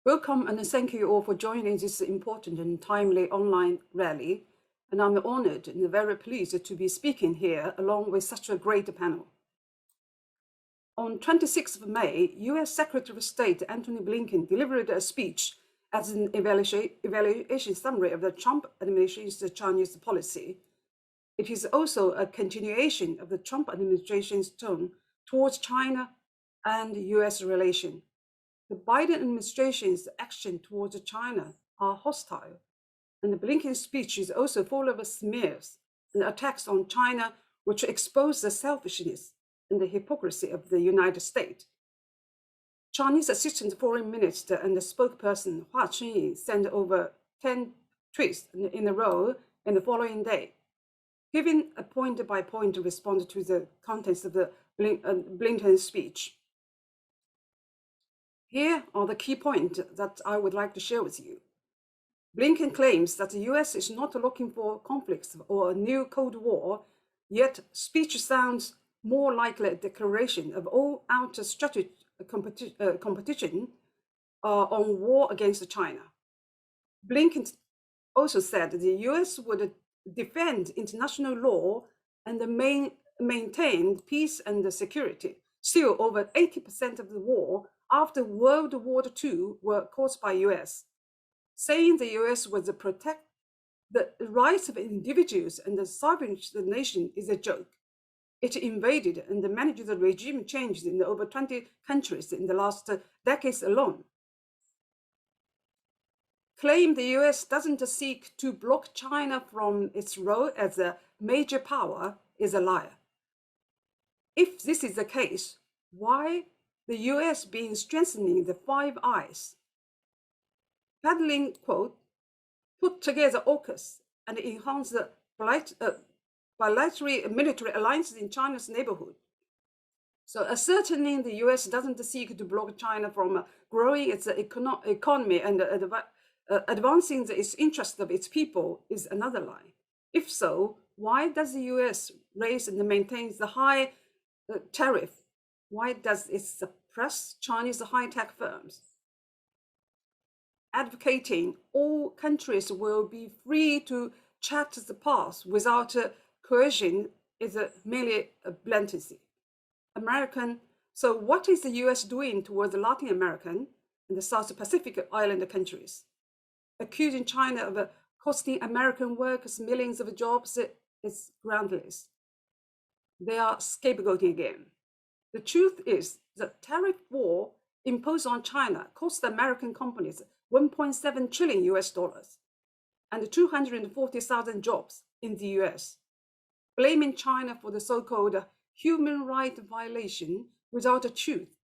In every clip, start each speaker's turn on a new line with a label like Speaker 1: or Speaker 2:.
Speaker 1: Welcome and thank you all for joining this important and timely online rally. And I'm honored and very pleased to be speaking here along with such a great panel. On 26th of May, US Secretary of State Antony Blinken delivered a speech as an evaluation summary of the Trump administration's Chinese policy. It is also a continuation of the Trump administration's tone towards China and US relations. The Biden administration's action towards China are hostile, and Blinken's speech is also full of smears and attacks on China, which expose the selfishness and the hypocrisy of the United States. Chinese Assistant Foreign Minister and the spokesperson Hua Chunying sent over 10 tweets in a row in the following day, giving a point-by-point response to the contents of the Blinken speech. Here are the key points that I would like to share with you. Blinken claims that the US is not looking for conflicts or a new Cold War, yet speech sounds more like a declaration of all-out competition on war against China. Blinken also said the US would defend international law and maintain peace and security. Still, over 80% of the war after World War II were caused by US. Saying the US would protect the rights of individuals and salvage the nation is a joke. It invaded and managed the regime changes in over 20 countries in the last decades alone. Claim the US doesn't seek to block China from its role as a major power is a liar. If this is the case, why the US being strengthening the Five Eyes? Peddling, quote, put together AUKUS and enhance the bilateral military alliances in China's neighborhood. So ascertaining the US doesn't seek to block China from growing its economy and advancing its interests of its people is another lie. If so, why does the US raise and maintain the high tariff? Why does it suppress Chinese high-tech firms? Advocating all countries will be free to chart the path without coercion is merely a blankety. So what is the US doing towards the Latin American and the South Pacific island countries? Accusing China of costing American workers millions of jobs is groundless. They are scapegoating again. The truth is that tariff war imposed on China cost American companies 1.7 trillion US dollars and 240,000 jobs in the US. Blaming China for the so-called human rights violation without a truth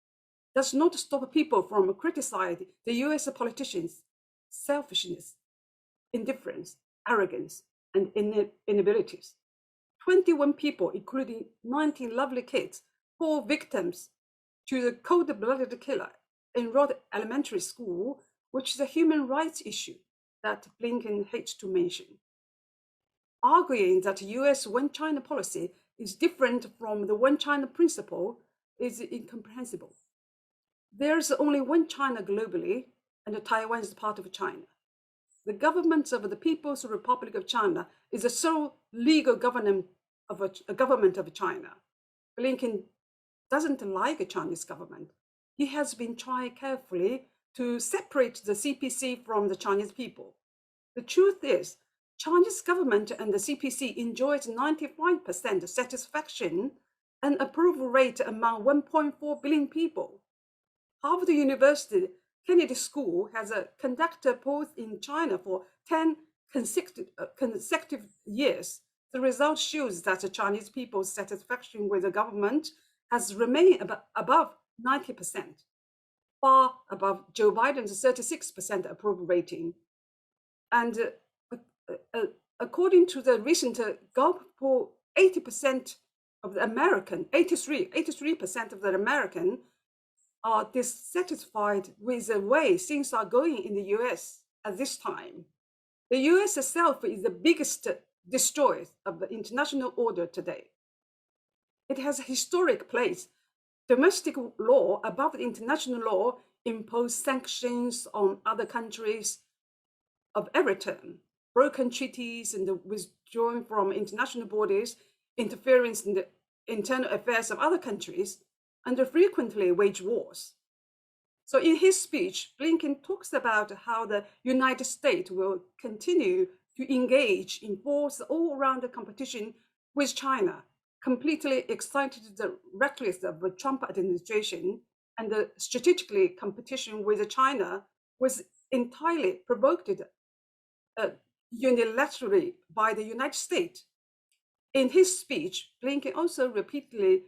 Speaker 1: does not stop people from criticizing the US politicians' selfishness, indifference, arrogance, and inabilities. 21 people, including 19 lovely kids, fall victims to the cold-blooded killer in Rhodes Elementary School, which is a human rights issue that Blinken hates to mention. Arguing that US One China policy is different from the One China principle is incomprehensible. There's only one China globally, and Taiwan is part of China. The government of the People's Republic of China is the sole legal government of China. Blinken doesn't like a Chinese government. He has been trying carefully to separate the CPC from the Chinese people. The truth is, Chinese government and the CPC enjoys 95% satisfaction and approval rate among 1.4 billion people. Harvard University Kennedy School has conducted polls in China for 10 consecutive years. The result shows that the Chinese people's satisfaction with the government has remained above 90%, far above Joe Biden's 36% approval rating. And according to the recent Gallup poll, 80% of the American, 83% of the American are dissatisfied with the way things are going in the US at this time. The US itself is the biggest destroyer of the international order today. It has a historic place, domestic law above international law impose sanctions on other countries of every term, broken treaties and the withdrawing from international borders, interference in the internal affairs of other countries, and frequently wage wars. So in his speech, Blinken talks about how the United States will continue to engage in forced all-round competition with China, completely excited the reckless of the Trump administration, and the strategically competition with China was entirely provoked unilaterally by the United States. In his speech, Blinken also repeatedly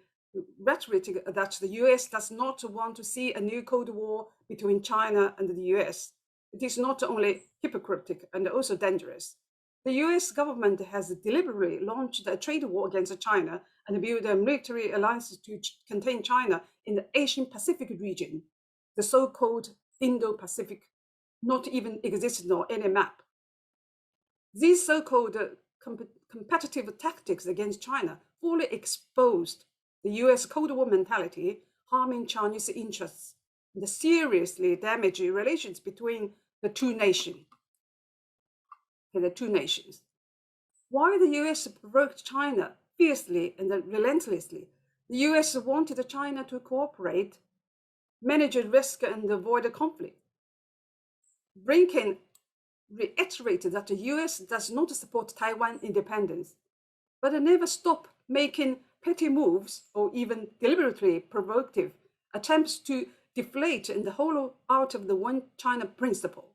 Speaker 1: reiterated that the US does not want to see a new Cold War between China and the US. It is not only hypocritical and also dangerous. The US government has deliberately launched a trade war against China and built a military alliance to contain China in the Asian Pacific region, the so-called Indo-Pacific, not even existing on any map. These so-called competitive tactics against China fully exposed the US Cold War mentality, harming Chinese interests and seriously damaging relations between the two nations. While the US provoked China fiercely and relentlessly, the US wanted China to cooperate, manage risk, and avoid conflict. Blinken reiterated that the US does not support Taiwan independence, but never stop making petty moves or even deliberately provocative attempts to deflate and hollow out of the One China principle.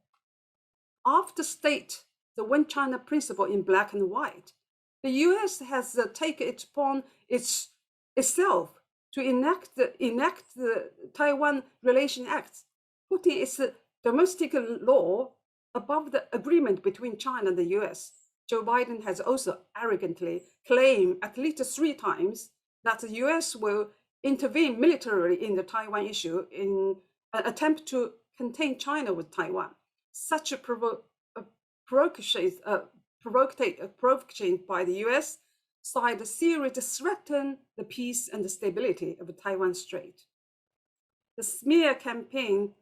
Speaker 1: After state the One China principle in black and white, the US has taken it upon itself to enact the Taiwan Relation Act, putting its domestic law above the agreement between China and the US. Joe Biden has also arrogantly claimed at least 3 times that the US will intervene militarily in the Taiwan issue in an attempt to contain China with Taiwan. Such a provocation by the US side seriously threaten the peace and the stability of the Taiwan Strait. The smear campaign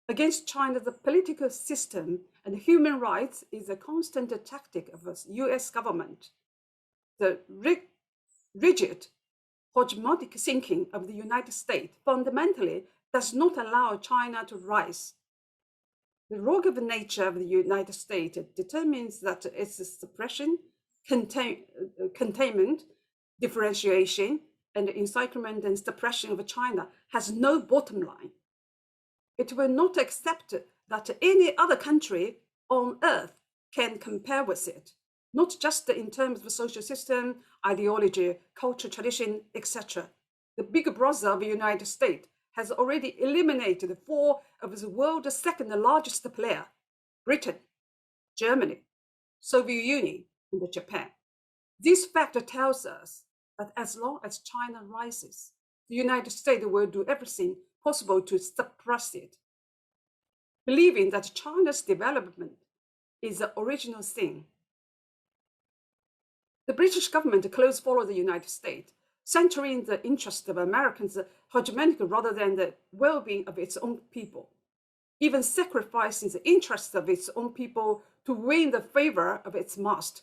Speaker 1: against China's political system and human rights is a constant tactic of the US government. The rigid, hegemonic thinking of the United States fundamentally does not allow China to rise. The rugged nature of the United States determines that its suppression, containment, differentiation, and encirclement and suppression of China has no bottom line. It will not accept that any other country on earth can compare with it, not just in terms of social system, ideology, culture, tradition, etc. The big brother of the United States has already eliminated 4 of the world's second largest player, Britain, Germany, Soviet Union, and Japan. This fact tells us that as long as China rises, the United States will do everything possible to suppress it, believing that China's development is the original thing. The British government closely followed the United States, centering the interest of Americans hegemonic rather than the well-being of its own people, even sacrificing the interests of its own people to win the favor of its master,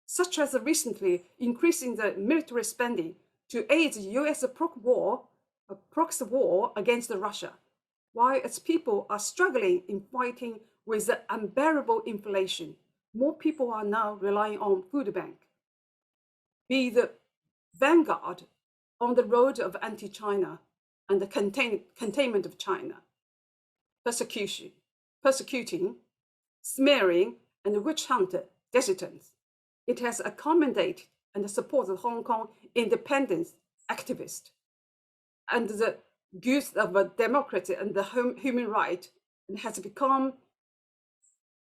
Speaker 1: such as recently increasing the military spending to aid the US proxy war against Russia, while its people are struggling in fighting with the unbearable inflation. More people are now relying on food bank. Be the vanguard on the road of anti-China and the containment of China, persecuting, smearing, and witch hunter dissidents. It has accommodated and supported Hong Kong independence activists and the goods of a democracy and the human right, and has become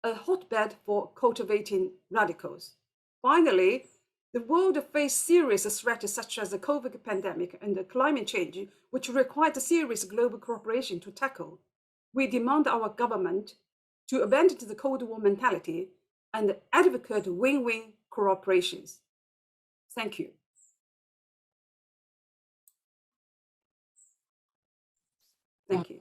Speaker 1: a hotbed for cultivating radicals. Finally, the world faces serious threats such as the COVID pandemic and the climate change, which require serious global cooperation to tackle. We demand our government to abandon the Cold War mentality and advocate win-win cooperations. Thank you. Thank you.